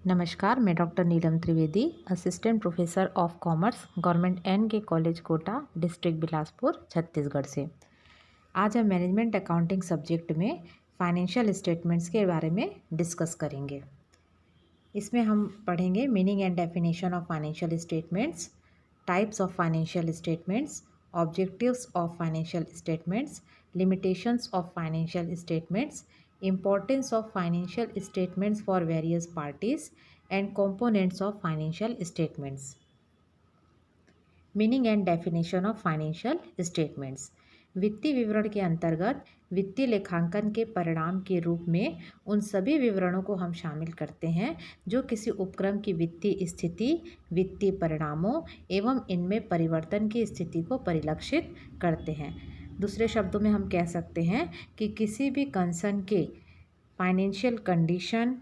नमस्कार, मैं doctor Neelam Trivedi, assistant professor of commerce, government N K college Kota, district Bilaspur, Chhattisgarh से। आज हम मैनेजमेंट अकाउंटिंग सब्जेक्ट में फाइनेंशियल स्टेटमेंट्स के बारे में डिस्कस करेंगे। इसमें हम पढ़ेंगे meaning and definition of financial statements, types of financial statements, objectives of financial statements, limitations of financial statements, importance of financial statements for various parties and components of financial statements. Meaning and definition of financial statements. वित्तीय विवरण के अंतर्गत वित्तीय लेखांकन के परिणाम के रूप में उन सभी विवरणों को हम शामिल करते हैं जो किसी उपक्रम की वित्तीय स्थिति, वित्तीय परिणामों एवं इनमें परिवर्तन की स्थिति को परिलक्षित करते हैं। दूसरे शब्दों में हम कह सकते हैं कि किसी भी कंसर्न के फाइनेंशियल कंडीशन,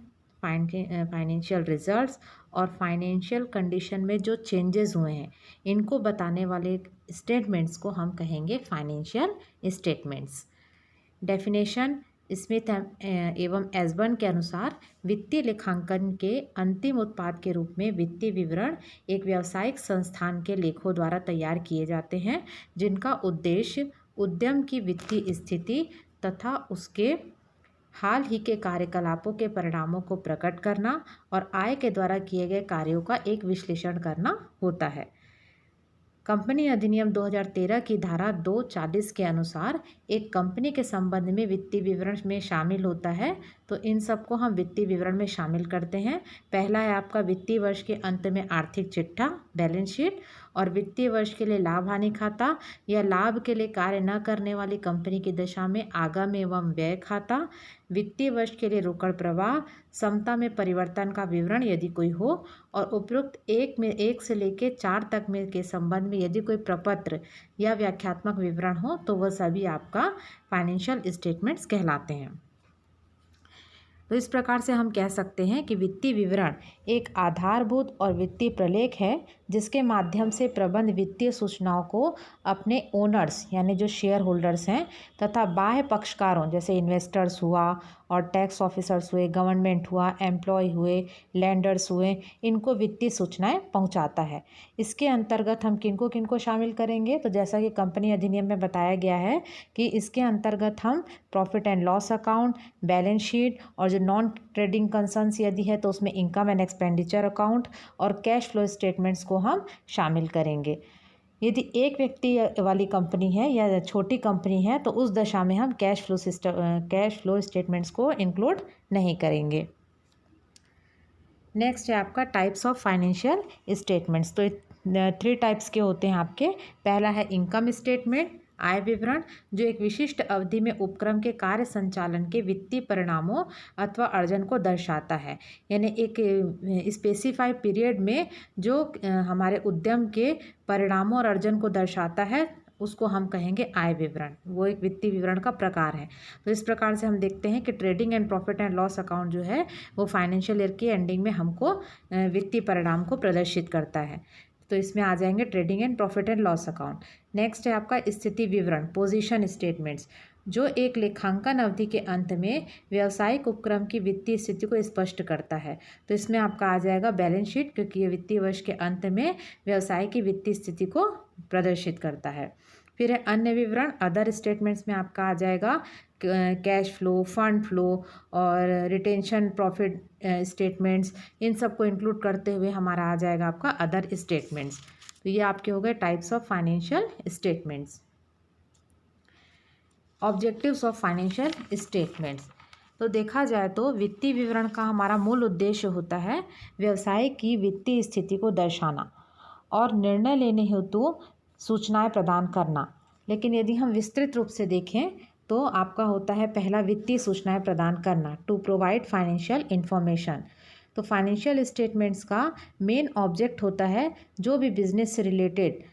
फाइनेंशियल रिजल्ट्स और फाइनेंशियल कंडीशन में जो चेंजेस हुए हैं इनको बताने वाले स्टेटमेंट्स को हम कहेंगे फाइनेंशियल स्टेटमेंट्स। डेफिनेशन स्मिथ एवं एस्बर्न के अनुसार वित्तीय लेखांकन के अंतिम उत्पाद के रूप में वित्तीय विवरण एक व्यावसायिक संस्थान के लेखों द्वारा तैयार किए जाते हैं जिनका उद्देश्य उद्यम की वित्तीय स्थिति तथा उसके हाल ही के कार्यकलापों के परिणामों को प्रकट करना और आय के द्वारा किए गए कार्यों का एक विश्लेषण करना होता है। कंपनी अधिनियम 2013 की धारा 240 के अनुसार एक कंपनी के संबंध में वित्तीय विवरण में शामिल होता है, तो इन सबको हम वित्तीय विवरण में शामिल करते हैं। पहला है आपका वित्तीय वर्ष के अंत में आर्थिक चिट्ठा, बैलेंस शीट, और वित्तीय वर्ष के लिए लाभ हानि खाता या लाभ के लिए कार्य न करने वाली कंपनी की दशा में आगम एवं व्यय खाता, वित्तीय वर्ष के लिए रोकड़ प्रवाह, समता में परिवर्तन का विवरण यदि कोई हो, और उपरोक्त एक से लेकर 4 तक में के संबंध में यदि कोई प्रपत्र या व्याख्यात्मक विवरण हो तो वह सभी आपका फाइनेंशियल स्टेटमेंट्स कहलाते हैं। तो इस प्रकार से हम कह सकते हैं कि वित्तीय विवरण एक आधारभूत और वित्तीय प्रलेख है जिसके माध्यम से प्रबंध वित्तीय सूचनाओं को अपने ओनर्स यानी जो शेयर होल्डर्स हैं तथा बाह्य पक्षकारों जैसे इन्वेस्टर्स हुआ और टैक्स ऑफिसर्स हुए, गवर्नमेंट हुआ, एम्प्लॉय हुए, लैंडर्स हुए, इनको वित्तीय सूचनाएं पहुंचाता है। इसके अंतर्गत हम किनको किनको शामिल करेंगे, तो जैसा कि कंपनी अधिनियम में बताया गया है कि इसके अंतर्गत हम profit and loss account, balance sheet, और जो नॉन ट्रेडिंग कंसर्न्स यदि है तो उसमें इनकम एंड एक्सपेंडिचर अकाउंट और कैश फ्लो स्टेटमेंट्स को हम शामिल करेंगे। यदि एक व्यक्ति वाली कंपनी है या छोटी कंपनी है तो उस दशा में हम कैश फ्लो स्टेटमेंट्स को इंक्लूड नहीं करेंगे। नेक्स्ट है आपका टाइप्स ऑफ फाइनेंशियल स्टेटमेंट्स। तो 3 टाइप्स के होते हैं आपके। पहला है इनकम स्टेटमेंट, आय विवरण, जो एक विशिष्ट अवधि में उपक्रम के कार्य संचालन के वित्तीय परिणामों अथवा अर्जन को दर्शाता है। यानी एक स्पेसिफाई पीरियड में जो हमारे उद्यम के परिणामों और अर्जन को दर्शाता है उसको हम कहेंगे आय विवरण। वो एक वित्तीय विवरण का प्रकार है। तो इस प्रकार से हम देखते हैं कि trading and profit and loss account जो है वो फाइनेंशियल ईयर की एंडिंग में हमको वित्तीय परिणाम को प्रदर्शित करता है। तो इसमें आ जाएंगे trading and profit and loss account. Next है आपका स्थिति विवरण, पोजीशन स्टेटमेंट्स, जो एक लेखांकन अवधि के अंत में व्यावसायिक उपक्रम की वित्तीय स्थिति को स्पष्ट करता है। तो इसमें आपका आ जाएगा बैलेंस शीट, क्योंकि ये वित्तीय वर्ष के अंत में व्यवसाय की वित्तीय स्थिति को प्रदर्शित करता है। फिर है अन्य विवरण, अदर स्टेटमेंट्स में आपका आ जाएगा कैश फ्लो, फंड फ्लो और रिटेंशन प्रॉफिट स्टेटमेंट्स, इन सबको इंक्लूड करते हुए हमारा आ जाएगा आपका अदर स्टेटमेंट्स। तो ये आपके हो गए types of financial statements. Objectives of financial statements. तो देखा जाए तो वित्तीय विवरण का हमारा मूल उद्देश्य होता है व्यवसाय की वित्तीय स्थिति को दर्शाना और निर्णय लेने हेतु सूचनाएं प्रदान करना। लेकिन यदि हम विस्तृत रूप से देखें तो आपका होता है पहला वित्तीय सूचनाएं प्रदान करना, टू प्रोवाइड फाइनेंशियल इंफॉर्मेशन। तो फाइनेंशियल स्टेटमेंट्स का मेन ऑब्जेक्ट होता है जो भी बिजनेस से रिलेटेड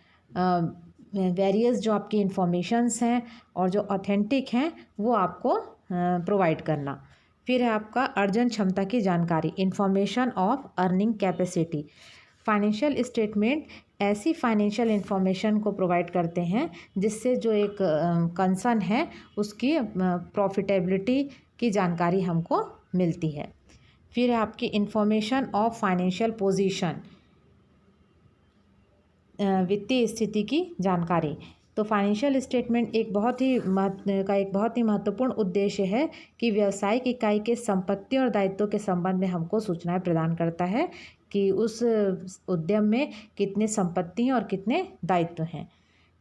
वेरियस जो आपकी इंफॉर्मेशंस हैं और जो ऑथेंटिक हैं वो आपको प्रोवाइड करना। फिर है आपका अर्जन क्षमता की जानकारी, information of earning capacity. Financial statement ऐसी फाइनेंशियल इंफॉर्मेशन को प्रोवाइड करते हैं जिससे जो एक कंसर्न है उसकी प्रॉफिटेबिलिटी की जानकारी हमको मिलती है। फिर है आपकी इंफॉर्मेशन ऑफ फाइनेंशियल पोजीशन, वित्तीय स्थिति की जानकारी। तो फाइनेंशियल स्टेटमेंट एक बहुत ही महत्वपूर्ण उद्देश्य है कि व्यावसायिक इकाई के संपत्ति और दायित्वों के संबंध में हमको सूचनाएं प्रदान करता है कि उस उद्यम में कितने संपत्ति हैं और कितने दायित्व हैं।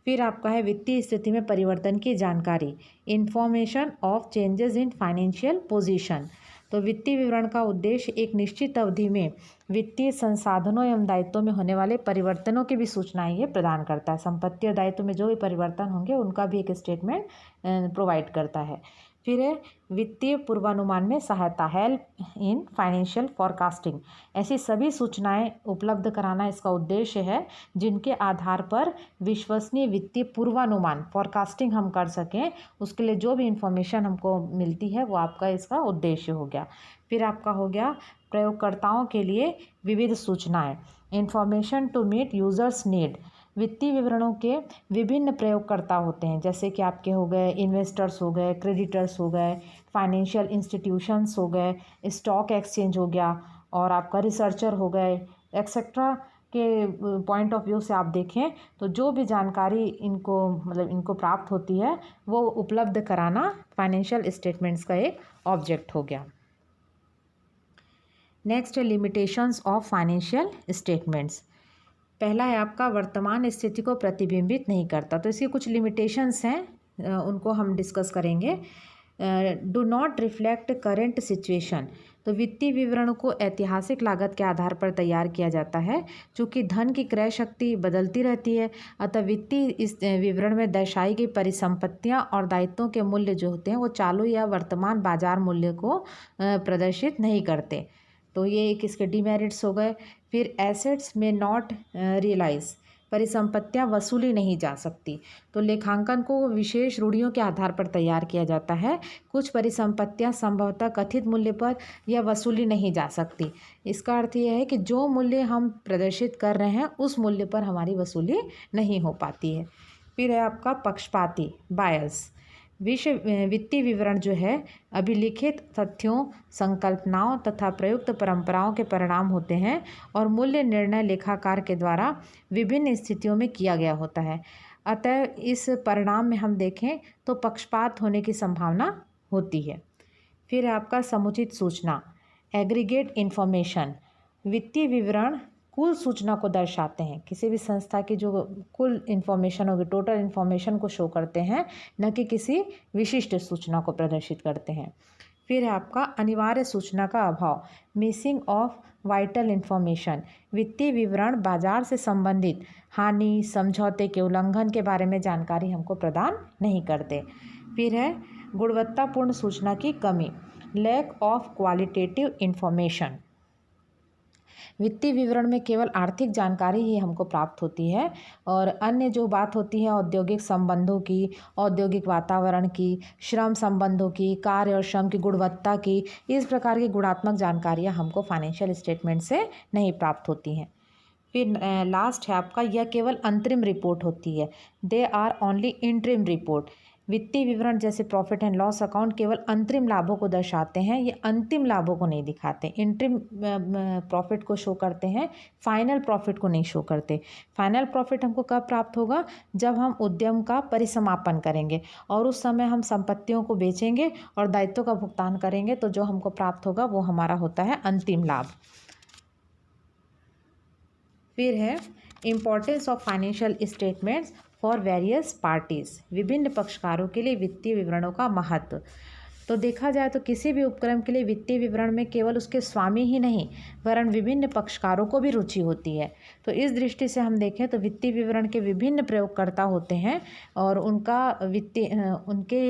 फिर आपका है वित्तीय स्थिति में परिवर्तन की जानकारी, information of changes in financial position. तो वित्तीय विवरण का उद्देश्य एक निश्चित अवधि में वित्तीय संसाधनों एवं दायित्वों में होने वाले परिवर्तनों की भी सूचनाएं ये प्रदान करता है। संपत्ति और दायित्व में जो भी परिवर्तन होंगे उनका भी एक स्टेटमेंट प्रोवाइड करता है। फिर है वित्तीय पूर्वानुमान में सहायता, हेल्प इन फाइनेंशियल फॉरकास्टिंग। ऐसी सभी सूचनाएं उपलब्ध कराना इसका उद्देश्य है जिनके आधार पर विश्वसनीय वित्तीय पूर्वानुमान, फॉरकास्टिंग हम कर सकें। उसके लिए जो भी इंफॉर्मेशन हमको मिलती है वो आपका इसका उद्देश्य हो गया। फिर आपका हो गया प्रयोगकर्ताओं के लिए विविध सूचनाएं, information to meet users need. वित्तीय विवरणों के विभिन्न प्रयोगकर्ता होते हैं, जैसे कि आपके हो गए इन्वेस्टर्स, हो गए क्रेडिटर्स, हो गए फाइनेंशियल इंस्टीट्यूशंस, हो गए स्टॉक एक्सचेंज हो गया, और आपका रिसर्चर हो गए, एक्सेट्रा के पॉइंट ऑफ व्यू से आप देखें तो जो भी जानकारी इनको प्राप्त होती है वो उपलब्ध कराना फाइनेंशियल स्टेटमेंट्स का एक ऑब्जेक्ट हो गया। नेक्स्ट है लिमिटेशंस ऑफ फाइनेंशियल स्टेटमेंट्स। पहला है आपका वर्तमान स्थिति को प्रतिबिंबित नहीं करता, तो इसकी कुछ लिमिटेशंस हैं, उनको हम डिस्कस करेंगे। Do not reflect current situation. तो वित्तीय विवरण को ऐतिहासिक लागत के आधार पर तैयार किया जाता है, चूँकि धन की क्रय शक्ति बदलती रहती है, अतः वित्तीय इस विवरण में दर्शाई गई परिसंपत्तियां और दायित्वों के मूल्य जो होते हैं वो चालू या वर्तमान बाजार मूल्य को प्रदर्शित नहीं करते। तो ये एक इसके डीमेरिट्स हो गए। फिर एसेट्स में नॉट रियलाइज, परिसंपत्तियां वसूली नहीं जा सकती। तो लेखांकन को विशेष रूढ़ियों के आधार पर तैयार किया जाता है। कुछ परिसंपत्तियां संभवतः कथित मूल्य पर या वसूली नहीं जा सकती। इसका अर्थ यह है कि जो मूल्य हम प्रदर्शित कर रहे हैं उस मूल्य पर हमारी वसूली नहीं हो पाती है। फिर है आपका पक्षपाती, बायस। वित्तीय विवरण जो है अभिलिखित तथ्यों, संकल्पनाओं तथा प्रयुक्त परंपराओं के परिणाम होते हैं और मूल्य निर्णय लेखाकार के द्वारा विभिन्न स्थितियों में किया गया होता है। अतः इस परिणाम में हम देखें तो पक्षपात होने की संभावना होती है। फिर आपका समुचित सूचना, एग्रीगेट इन्फॉर्मेशन। वित्तीय विवरण कुल सूचना को दर्शाते हैं, किसी भी संस्था की जो कुल इन्फॉर्मेशन होगी, टोटल इन्फॉर्मेशन को शो करते हैं, न कि किसी विशिष्ट सूचना को प्रदर्शित करते हैं। फिर है आपका अनिवार्य सूचना का अभाव, मिसिंग ऑफ वाइटल इन्फॉर्मेशन। वित्तीय विवरण बाजार से संबंधित हानि, समझौते के उल्लंघन के बारे में जानकारी हमको प्रदान नहीं करते। फिर है गुणवत्तापूर्ण सूचना की कमी, लैक ऑफ क्वालिटेटिव इन्फॉर्मेशन। वित्तीय विवरण में केवल आर्थिक जानकारी ही हमको प्राप्त होती है और अन्य जो बात होती है औद्योगिक संबंधों की, औद्योगिक वातावरण की, श्रम संबंधों की, कार्य और श्रम की गुणवत्ता की, इस प्रकार की गुणात्मक जानकारियाँ हमको फाइनेंशियल स्टेटमेंट से नहीं प्राप्त होती हैं। फिर लास्ट है आपका, यह केवल अंतरिम रिपोर्ट होती है, they are only interim report. वित्तीय विवरण जैसे प्रॉफिट एंड लॉस अकाउंट केवल अंतरिम लाभों को दर्शाते हैं, ये अंतिम लाभों को नहीं दिखाते। इंटरिम प्रॉफिट को शो करते हैं, फाइनल प्रॉफिट को नहीं शो करते। फाइनल प्रॉफिट हमको कब प्राप्त होगा, जब हम उद्यम का परिसमापन करेंगे और उस समय हम संपत्तियों को बेचेंगे और दायित्वों का भुगतान करेंगे, तो जो हमको प्राप्त होगा वो हमारा होता है अंतिम लाभ। फिर है importance of financial statements for various parties. विभिन्न पक्षकारों के लिए वित्तीय विवरणों का महत्व। तो देखा जाए तो किसी भी उपक्रम के लिए वित्तीय विवरण में केवल उसके स्वामी ही नहीं वरन विभिन्न पक्षकारों को भी रुचि होती है। तो इस दृष्टि से हम देखें तो वित्तीय विवरण के विभिन्न प्रयोगकर्ता होते हैं और उनके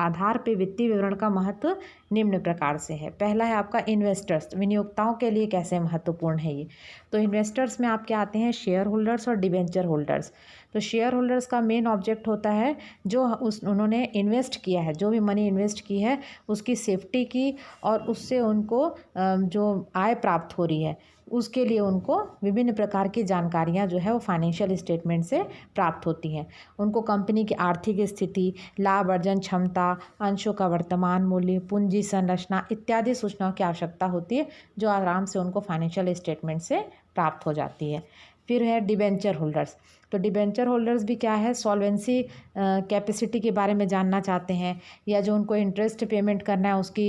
आधार पे वित्तीय विवरण का महत्व निम्न प्रकार से है। पहला है आपका इन्वेस्टर्स, विनियोक्ताओं के लिए कैसे महत्वपूर्ण है ये। तो इन्वेस्टर्स में आपके आते हैं शेयर होल्डर्स और डिबेंचर होल्डर्स। तो शेयर होल्डर्स का मेन ऑब्जेक्ट होता है जो उन्होंने इन्वेस्ट किया है, जो भी मनी इन्वेस्ट की है उसकी सेफ्टी की और उससे उनको जो आय प्राप्त हो रही है उसके लिए उनको विभिन्न प्रकार की जानकारियां जो है वो फाइनेंशियल स्टेटमेंट से प्राप्त होती हैं। उनको कंपनी की आर्थिक स्थिति, लाभ अर्जन क्षमता, अंशों का वर्तमान मूल्य, पूंजी पूंजी संरचना इत्यादि सूचनाओं की आवश्यकता होती है, जो आराम से उनको फाइनेंशियल स्टेटमेंट से प्राप्त हो जाती है। फिर है डिबेंचर होल्डर्स। तो डिबेंचर होल्डर्स भी क्या है, सॉल्वेंसी कैपेसिटी के बारे में जानना चाहते हैं, या जो उनको इंटरेस्ट पेमेंट करना है उसकी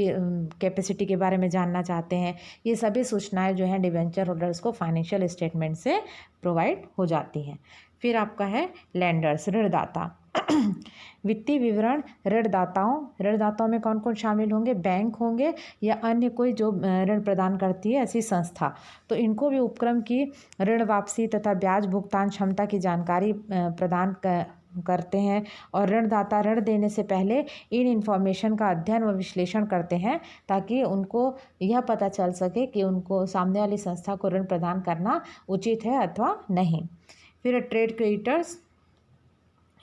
कैपेसिटी के बारे में जानना चाहते हैं। ये सभी सूचनाएं जो हैं डिबेंचर होल्डर्स को फाइनेंशियल स्टेटमेंट से प्रोवाइड हो जाती हैं। फिर आपका है लेंडर्स, ऋणदाता। वित्तीय विवरण ऋणदाताओं में कौन कौन शामिल होंगे, बैंक होंगे या अन्य कोई जो ऋण प्रदान करती है ऐसी संस्था। तो इनको भी उपक्रम की ऋण वापसी तथा ब्याज भुगतान क्षमता की जानकारी प्रदान करते हैं, और ऋणदाता ऋण देने से पहले इन इन्फॉर्मेशन का अध्ययन व विश्लेषण करते हैं, ताकि उनको यह पता चल सके कि उनको सामने वाली संस्था को ऋण प्रदान करना उचित है अथवा नहीं। फिर ट्रेड क्रेडिटर्स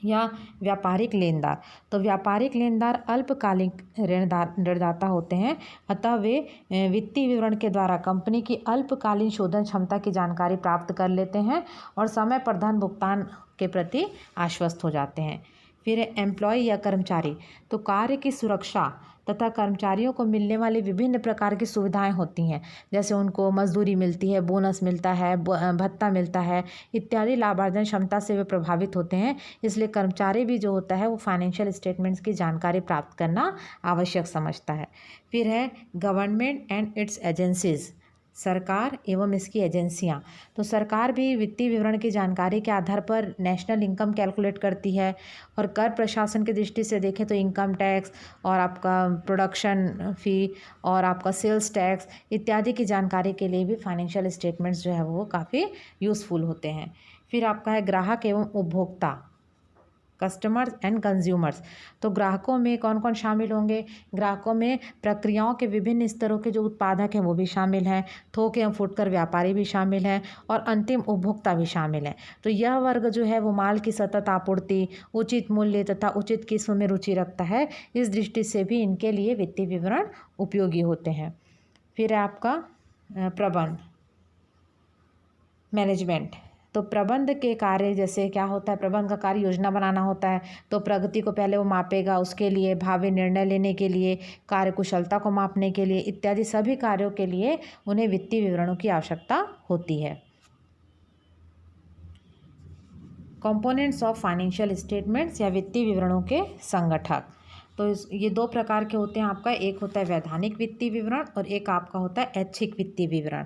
या व्यापारिक लेनदार। तो व्यापारिक लेनदार अल्पकालिक ऋणदाता होते हैं, अतः वे वित्तीय विवरण के द्वारा कंपनी की अल्पकालीन शोधन क्षमता की जानकारी प्राप्त कर लेते हैं और समय पर धन भुगतान के प्रति आश्वस्त हो जाते हैं। फिर एम्प्लॉय या कर्मचारी। तो कार्य की सुरक्षा तथा कर्मचारियों को मिलने वाली विभिन्न प्रकार की सुविधाएं होती हैं, जैसे उनको मजदूरी मिलती है, बोनस मिलता है, भत्ता मिलता है इत्यादि लाभार्जन क्षमता से वे प्रभावित होते हैं। इसलिए कर्मचारी भी जो होता है वो फाइनेंशियल स्टेटमेंट्स की जानकारी प्राप्त करना आवश्यक समझता है। फिर है गवर्नमेंट एंड इट्स एजेंसीज, सरकार एवं इसकी एजेंसियां। तो सरकार भी वित्तीय विवरण की जानकारी के आधार पर नेशनल इनकम कैलकुलेट करती है, और कर प्रशासन की दृष्टि से देखें तो इनकम टैक्स और आपका प्रोडक्शन फ़ी और आपका सेल्स टैक्स इत्यादि की जानकारी के लिए भी फाइनेंशियल स्टेटमेंट्स जो है वो काफ़ी यूज़फुल होते हैं। फिर आपका है ग्राहक एवं उपभोक्ता, कस्टमर्स एंड कंज्यूमर्स। तो ग्राहकों में कौन कौन शामिल होंगे, ग्राहकों में प्रक्रियाओं के विभिन्न स्तरों के जो उत्पादक हैं वो भी शामिल हैं, थोक एवं फुटकर व्यापारी भी शामिल हैं, और अंतिम उपभोक्ता भी शामिल हैं। तो यह वर्ग जो है वो माल की सतत आपूर्ति, उचित मूल्य तथा उचित किस्म में रुचि रखता है। इस दृष्टि से भी इनके लिए वित्तीय विवरण उपयोगी होते हैं। फिर है आपका प्रबंध, मैनेजमेंट। तो प्रबंध के कार्य जैसे क्या होता है, प्रबंध का कार्य योजना बनाना होता है। तो प्रगति को पहले वो मापेगा, उसके लिए भावी निर्णय लेने के लिए, कार्यकुशलता को मापने के लिए इत्यादि सभी कार्यों के लिए उन्हें वित्तीय विवरणों की आवश्यकता होती है। कंपोनेंट्स ऑफ फाइनेंशियल स्टेटमेंट्स या वित्तीय विवरणों के संगठक। तो ये दो प्रकार के होते हैं आपका, एक होता है वैधानिक वित्तीय विवरण और एक आपका होता है ऐच्छिक वित्तीय विवरण।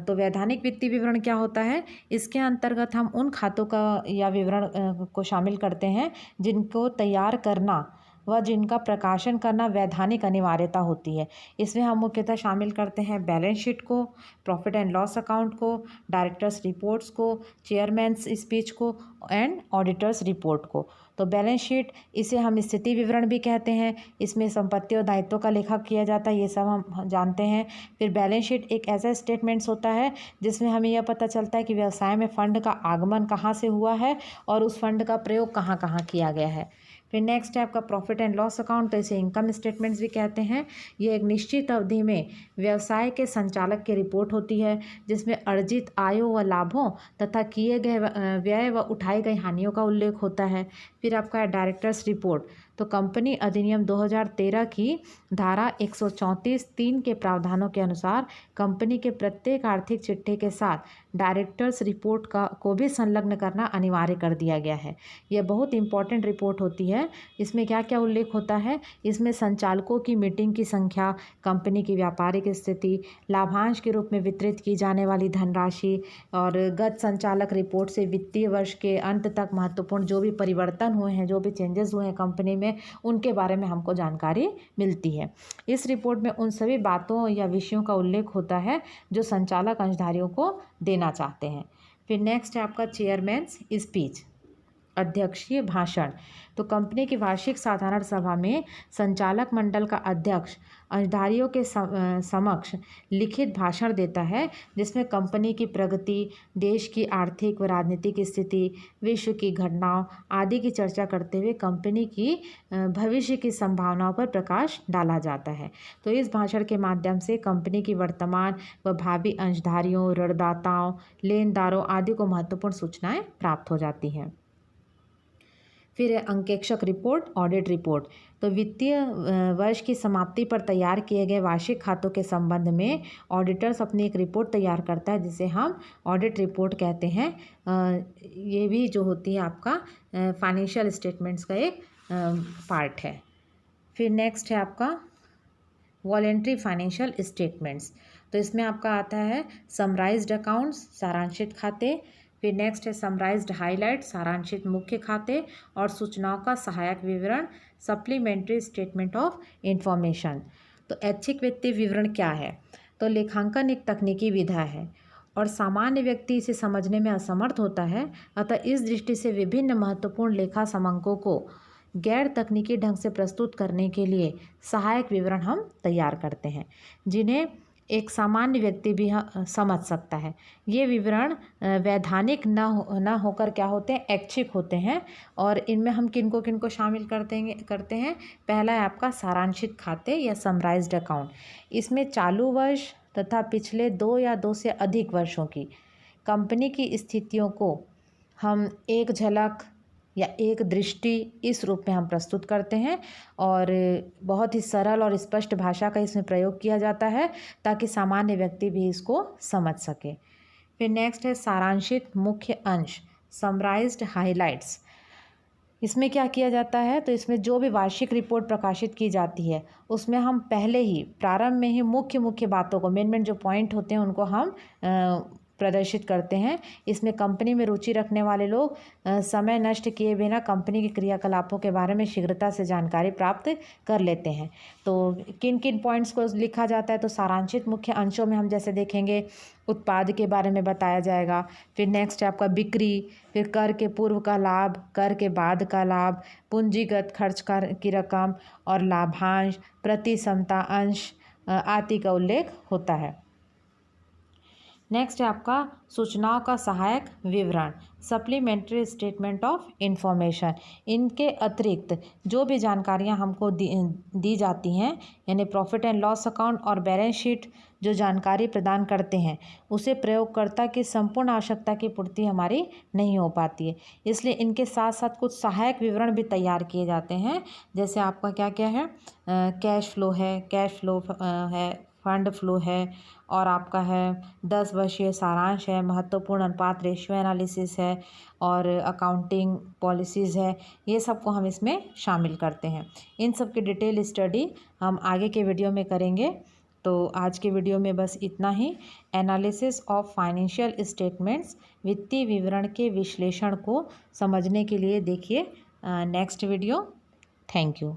तो वैधानिक वित्तीय विवरण क्या होता है, इसके अंतर्गत हम उन खातों का या विवरण को शामिल करते हैं जिनको तैयार करना व जिनका प्रकाशन करना वैधानिक अनिवार्यता होती है। इसमें हम मुख्यतः शामिल करते हैं बैलेंस शीट को, प्रॉफिट एंड लॉस अकाउंट को, डायरेक्टर्स रिपोर्ट्स को, चेयरमैन्स स्पीच को एंड ऑडिटर्स रिपोर्ट को। तो बैलेंस शीट, इसे हम स्थिति विवरण भी कहते हैं, इसमें संपत्ति और दायित्वों का लेखा किया जाता है, ये सब हम जानते हैं। फिर बैलेंस शीट एक ऐसा स्टेटमेंट्स होता है जिसमें हमें यह पता चलता है कि व्यवसाय में फंड का आगमन कहाँ से हुआ है और उस फंड का प्रयोग कहाँ कहाँ किया गया है। फिर नेक्स्ट है आपका प्रॉफिट एंड लॉस अकाउंट, तो इसे इनकम स्टेटमेंट्स भी कहते हैं। ये एक निश्चित अवधि में व्यवसाय के संचालक की रिपोर्ट होती है, जिसमें अर्जित आयों व लाभों तथा किए गए व्यय व उठाई गई हानियों का उल्लेख होता है। फिर आपका है डायरेक्टर्स रिपोर्ट। तो कंपनी अधिनियम 2013 की धारा 134(3) के प्रावधानों के अनुसार कंपनी के प्रत्येक आर्थिक चिट्ठे के साथ डायरेक्टर्स रिपोर्ट को भी संलग्न करना अनिवार्य कर दिया गया है। यह बहुत इंपॉर्टेंट रिपोर्ट होती है। इसमें क्या क्या उल्लेख होता है, इसमें संचालकों की मीटिंग की संख्या, कंपनी की व्यापारिक स्थिति, लाभांश के रूप में वितरित की जाने वाली धनराशि, और गत संचालक रिपोर्ट से वित्तीय वर्ष के अंत तक महत्वपूर्ण जो भी परिवर्तन हुए हैं, जो भी चेंजेस हुए हैं कंपनी में, उनके बारे में हमको जानकारी मिलती है। इस रिपोर्ट में उन सभी बातों या विषयों का उल्लेख होता है जो संचालक अंशधारियों को देना चाहते हैं। फिर नेक्स्ट है आपका चेयरमैन्स स्पीच, अध्यक्षीय भाषण। तो कंपनी की वार्षिक साधारण सभा में संचालक मंडल का अध्यक्ष अंशधारियों के समक्ष लिखित भाषण देता है, जिसमें कंपनी की प्रगति, देश की आर्थिक व राजनीतिक स्थिति, विश्व की घटनाओं आदि की चर्चा करते हुए कंपनी की भविष्य की संभावनाओं पर प्रकाश डाला जाता है। तो इस भाषण के माध्यम से कंपनी की वर्तमान व भावी अंशधारियों, ऋणदाताओं, लेनदारों आदि को महत्वपूर्ण सूचनाएं प्राप्त हो जाती हैं। फिर है अंकेक्षक रिपोर्ट, ऑडिट रिपोर्ट। तो वित्तीय वर्ष की समाप्ति पर तैयार किए गए वार्षिक खातों के संबंध में ऑडिटर्स अपनी एक रिपोर्ट तैयार करता है जिसे हम ऑडिट रिपोर्ट कहते हैं। ये भी जो होती है आपका फाइनेंशियल स्टेटमेंट्स का एक पार्ट है। फिर नेक्स्ट है आपका वॉलेंट्री फाइनेंशियल स्टेटमेंट्स। तो इसमें आपका आता है समराइज्ड अकाउंट्स, सारांशित खाते। फिर नेक्स्ट है समराइज्ड हाईलाइट, सारांशित मुख्य खाते और सूचनाओं का सहायक विवरण, सप्लीमेंट्री स्टेटमेंट ऑफ इंफॉर्मेशन। तो ऐच्छिक वित्तीय विवरण क्या है? तो लेखांकन एक तकनीकी विधा है और सामान्य व्यक्ति इसे समझने में असमर्थ होता है। अतः इस दृष्टि से विभिन्न महत्वपूर्ण लेखा समंकों को गैर तकनीकी ढंग से प्रस्तुत करने के लिए सहायक विवरण हम तैयार करते हैं, जिन्हें एक सामान्य व्यक्ति भी समझ सकता है। ये विवरण वैधानिक न होकर क्या होते हैं, ऐच्छिक होते हैं। और इनमें हम किनको किनको शामिल करते हैं। पहला है आपका सारांशित खाते या समराइज्ड अकाउंट। इसमें चालू वर्ष तथा पिछले 2 या 2 से अधिक वर्षों की कंपनी की स्थितियों को हम एक झलक या एक दृष्टि इस रूप में हम प्रस्तुत करते हैं और बहुत ही सरल और स्पष्ट भाषा का इसमें प्रयोग किया जाता है ताकि सामान्य व्यक्ति भी इसको समझ सके। फिर नेक्स्ट है सारांशित मुख्य अंश, समराइज्ड हाइलाइट्स। इसमें क्या किया जाता है? तो इसमें जो भी वार्षिक रिपोर्ट प्रकाशित की जाती है उसमें हम पहले ही प्रारंभ में ही मुख्य बातों को, मेन जो पॉइंट होते हैं उनको हम प्रदर्शित करते हैं। इसमें कंपनी में रुचि रखने वाले लोग समय नष्ट किए बिना कंपनी के क्रियाकलापों के बारे में शीघ्रता से जानकारी प्राप्त कर लेते हैं। तो किन किन पॉइंट्स को लिखा जाता है? तो सारांशित मुख्य अंशों में हम जैसे देखेंगे उत्पाद के बारे में बताया जाएगा। फिर नेक्स्ट है आपका बिक्री, फिर कर के पूर्व का लाभ, कर के बाद का लाभ, पूंजीगत खर्च की रकम और लाभांश, प्रति समता अंश आदि का उल्लेख होता है। नेक्स्ट है आपका सूचनाओं का सहायक विवरण, सप्लीमेंट्री स्टेटमेंट ऑफ इंफॉर्मेशन। इनके अतिरिक्त जो भी जानकारियां हमको दी जाती हैं, यानी प्रॉफिट एंड लॉस अकाउंट और बैलेंस शीट जो जानकारी प्रदान करते हैं उसे प्रयोगकर्ता की संपूर्ण आवश्यकता की पूर्ति हमारी नहीं हो पाती है। इसलिए इनके साथ साथ कुछ सहायक विवरण भी तैयार किए जाते हैं। जैसे आपका क्या क्या है, कैश फ्लो है, फंड फ्लो है और आपका है 10 वर्षीय सारांश है, महत्वपूर्ण अनुपात रेशियो एनालिसिस है और अकाउंटिंग पॉलिसीज़ है। ये सब को हम इसमें शामिल करते हैं। इन सब की डिटेल स्टडी हम आगे के वीडियो में करेंगे। तो आज के वीडियो में बस इतना ही। एनालिसिस ऑफ फाइनेंशियल स्टेटमेंट्स, वित्तीय विवरण के विश्लेषण को समझने के लिए देखिए नेक्स्ट वीडियो। Thank you.